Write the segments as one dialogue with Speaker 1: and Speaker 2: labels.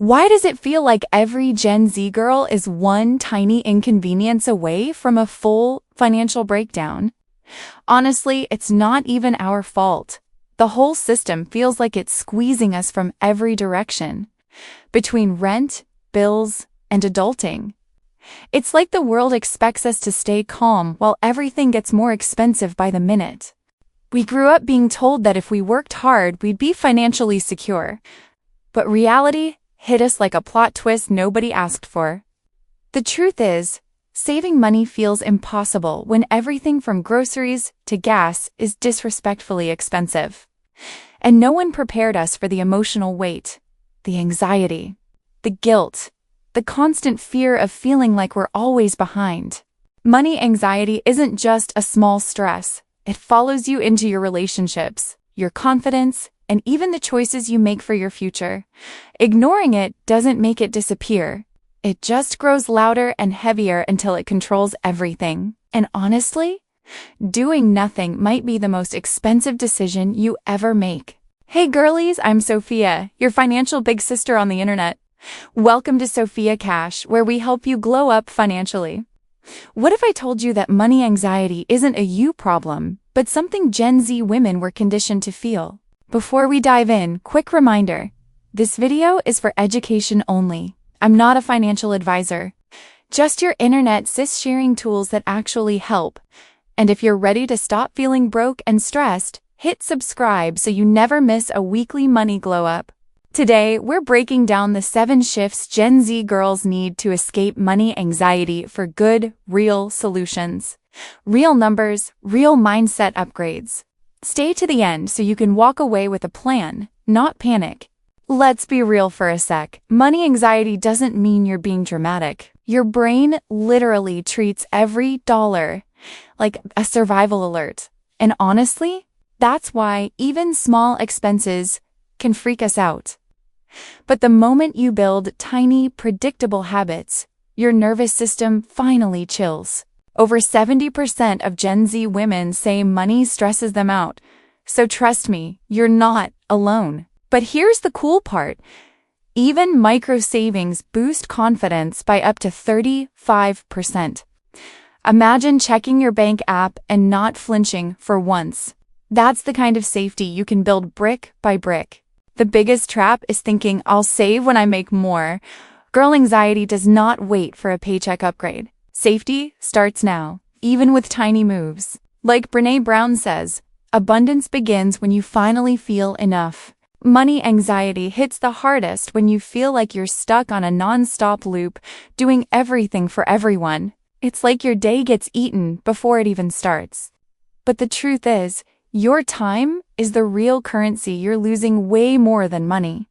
Speaker 1: Why does it feel like every Gen Z girl is one tiny inconvenience away from a full financial breakdown? Honestly, it's not even our fault. The whole system feels like it's squeezing us from every direction. Between rent, bills, and adulting. It's like the world expects us to stay calm while everything gets more expensive by the minute. We grew up being told that if we worked hard, we'd be financially secure. But reality hit us like a plot twist nobody asked for. The truth is, saving money feels impossible when everything from groceries to gas is disrespectfully expensive. And no one prepared us for the emotional weight, the anxiety, the guilt, the constant fear of feeling like we're always behind. Money anxiety isn't just a small stress. It follows you into your relationships, your confidence, and even the choices you make for your future. Ignoring it doesn't make it disappear. It just grows louder and heavier until it controls everything. And honestly, doing nothing might be the most expensive decision you ever make. Hey girlies, I'm Sophia, your financial big sister on the internet. Welcome to Sophia Cash, where we help you glow up financially. What if I told you that money anxiety isn't a you problem, but something Gen Z women were conditioned to feel? Before we dive in, quick reminder. This video is for education only. I'm not a financial advisor. Just your internet sis sharing tools that actually help. And if you're ready to stop feeling broke and stressed, hit subscribe so you never miss a weekly money glow up. Today, we're breaking down the 7 shifts Gen Z girls need to escape money anxiety for good, real solutions. Real numbers, real mindset upgrades. Stay to the end so you can walk away with a plan, not panic. Let's be real for a sec. Money anxiety doesn't mean you're being dramatic. Your brain literally treats every dollar like a survival alert. And honestly, that's why even small expenses can freak us out. But the moment you build tiny, predictable habits, your nervous system finally chills. Over 70% of Gen Z women say money stresses them out. So trust me, you're not alone. But here's the cool part. Even micro savings boost confidence by up to 35%. Imagine checking your bank app and not flinching for once. That's the kind of safety you can build brick by brick. The biggest trap is thinking, I'll save when I make more. Girl anxiety does not wait for a paycheck upgrade. Safety starts now, even with tiny moves. Like Brené Brown says, abundance begins when you finally feel enough. Money anxiety hits the hardest when you feel like you're stuck on a non-stop loop, doing everything for everyone. It's like your day gets eaten before it even starts. But the truth is, your time is the real currency you're losing way more than money.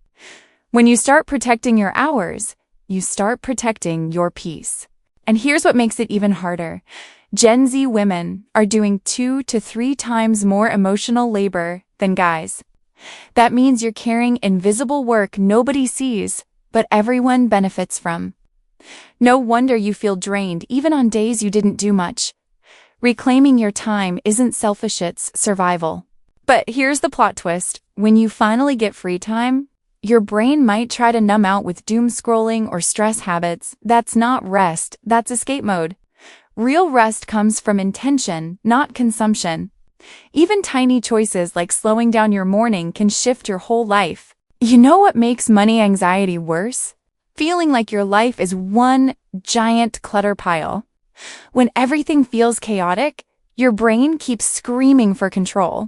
Speaker 1: When you start protecting your hours, you start protecting your peace. And here's what makes it even harder. Gen Z women are doing 2 to 3 times more emotional labor than guys. That means you're carrying invisible work nobody sees, but everyone benefits from. No wonder you feel drained even on days you didn't do much. Reclaiming your time isn't selfish, it's survival. But here's the plot twist. When you finally get free time, your brain might try to numb out with doom scrolling or stress habits. That's not rest, that's escape mode. Real rest comes from intention, not consumption. Even tiny choices like slowing down your morning can shift your whole life. You know what makes money anxiety worse? Feeling like your life is one giant clutter pile. When everything feels chaotic, your brain keeps screaming for control.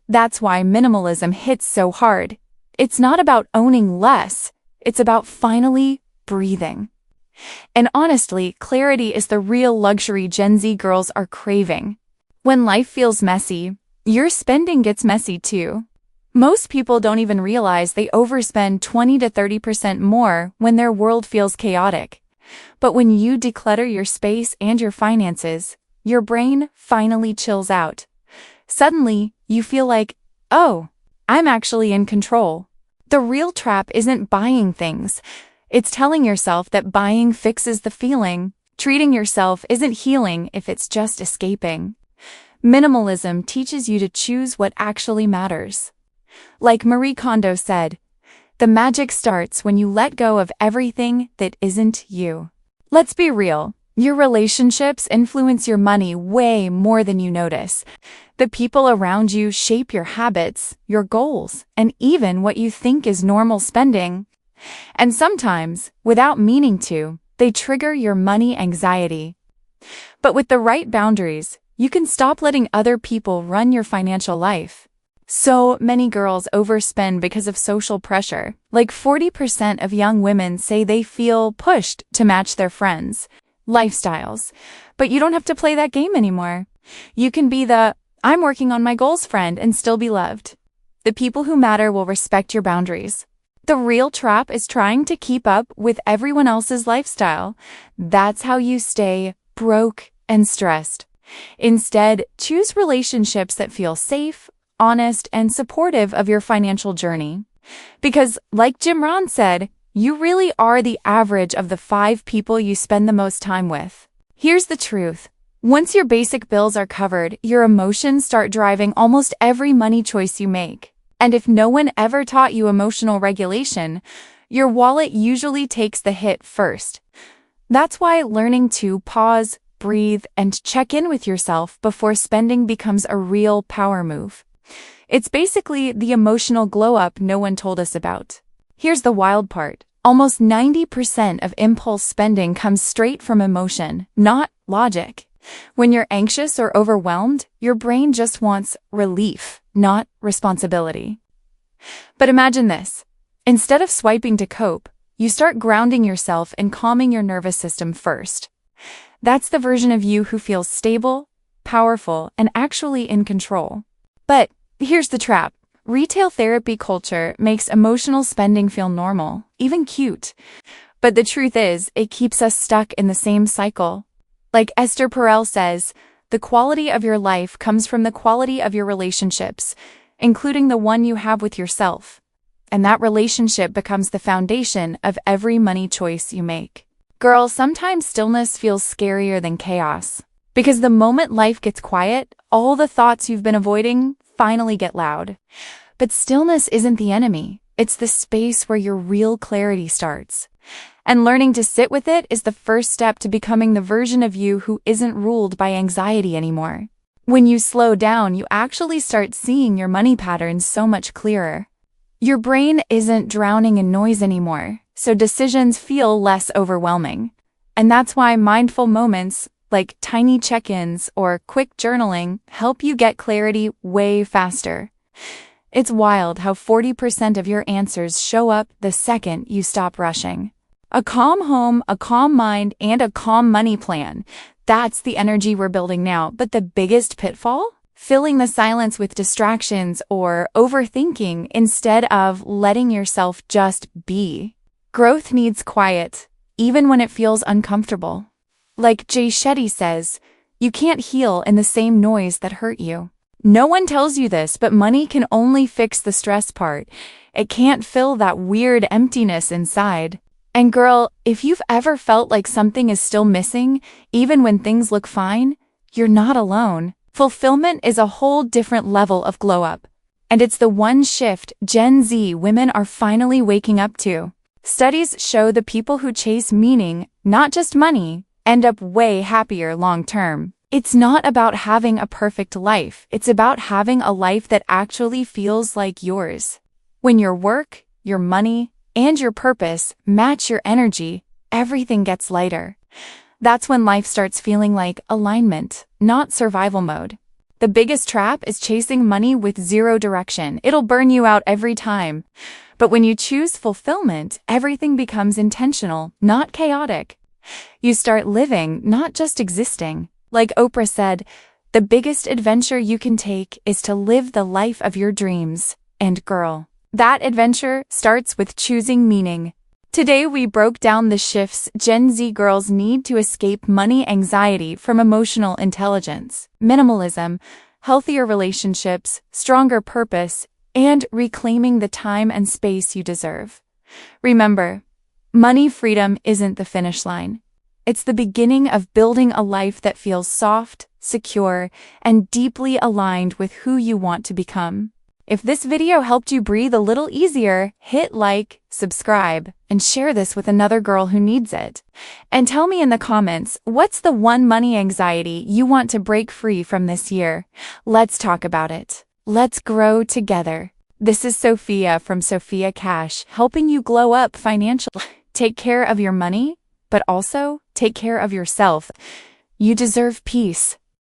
Speaker 1: That's why minimalism hits so hard. It's not about owning less, it's about finally breathing. And honestly, clarity is the real luxury Gen Z girls are craving. When life feels messy, your spending gets messy too. Most people don't even realize they overspend 20 to 30% more when their world feels chaotic. But when you declutter your space and your finances, your brain finally chills out. Suddenly, you feel like, oh, I'm actually in control. The real trap isn't buying things. It's telling yourself that buying fixes the feeling. Treating yourself isn't healing if it's just escaping. Minimalism teaches you to choose what actually matters. Like Marie Kondo said, The magic starts when you let go of everything that isn't you. Let's be real. Your relationships influence your money way more than you notice. The people around you shape your habits, your goals, and even what you think is normal spending. And sometimes, without meaning to, they trigger your money anxiety. But with the right boundaries, you can stop letting other people run your financial life. So many girls overspend because of social pressure. Like 40% of young women say they feel pushed to match their friends' lifestyles. But you don't have to play that game anymore. You can be the "I'm working on my goals" friend and still be loved. The people who matter will respect your boundaries. The real trap is trying to keep up with everyone else's lifestyle. That's how you stay broke and stressed. Instead, choose relationships that feel safe, honest, and supportive of your financial journey. Because, like Jim Rohn said, you really are the average of the 5 people you spend the most time with. Here's the truth. Once your basic bills are covered, your emotions start driving almost every money choice you make. And if no one ever taught you emotional regulation, your wallet usually takes the hit first. That's why learning to pause, breathe, and check in with yourself before spending becomes a real power move. It's basically the emotional glow-up no one told us about. Here's the wild part. Almost 90% of impulse spending comes straight from emotion, not logic. When you're anxious or overwhelmed, your brain just wants relief, not responsibility. But imagine this. Instead of swiping to cope, you start grounding yourself and calming your nervous system first. That's the version of you who feels stable, powerful, and actually in control. But here's the trap. Retail therapy culture makes emotional spending feel normal, even cute. But the truth is, it keeps us stuck in the same cycle. Like Esther Perel says, the quality of your life comes from the quality of your relationships, including the one you have with yourself. And that relationship becomes the foundation of every money choice you make. Girl, sometimes stillness feels scarier than chaos. Because the moment life gets quiet, all the thoughts you've been avoiding finally get loud. But stillness isn't the enemy. It's the space where your real clarity starts. And learning to sit with it is the first step to becoming the version of you who isn't ruled by anxiety anymore. When you slow down, you actually start seeing your money patterns so much clearer. Your brain isn't drowning in noise anymore, so decisions feel less overwhelming. And that's why mindful moments, like tiny check-ins or quick journaling, help you get clarity way faster. It's wild how 40% of your answers show up the second you stop rushing. A calm home, a calm mind, and a calm money plan. That's the energy we're building now. But the biggest pitfall? Filling the silence with distractions or overthinking instead of letting yourself just be. Growth needs quiet, even when it feels uncomfortable. Like Jay Shetty says, you can't heal in the same noise that hurt you. No one tells you this, but money can only fix the stress part. It can't fill that weird emptiness inside. And girl, if you've ever felt like something is still missing, even when things look fine, you're not alone. Fulfillment is a whole different level of glow up. And it's the one shift Gen Z women are finally waking up to. Studies show the people who chase meaning, not just money, end up way happier long term. It's not about having a perfect life. It's about having a life that actually feels like yours. When your work, your money, and your purpose match your energy, everything gets lighter. That's when life starts feeling like alignment, not survival mode. The biggest trap is chasing money with zero direction. It'll burn you out every time. But when you choose fulfillment, everything becomes intentional, not chaotic. You start living, not just existing. Like Oprah said, the biggest adventure you can take is to live the life of your dreams. And girl, that adventure starts with choosing meaning. Today we broke down the shifts Gen Z girls need to escape money anxiety from emotional intelligence, minimalism, healthier relationships, stronger purpose, and reclaiming the time and space you deserve. Remember, money freedom isn't the finish line. It's the beginning of building a life that feels soft, secure, and deeply aligned with who you want to become. If this video helped you breathe a little easier, hit like, subscribe, and share this with another girl who needs it. And tell me in the comments, what's the one money anxiety you want to break free from this year? Let's talk about it. Let's grow together. This is Sophia from Sophia Cash, helping you glow up financially. Take care of your money, but also take care of yourself. You deserve peace,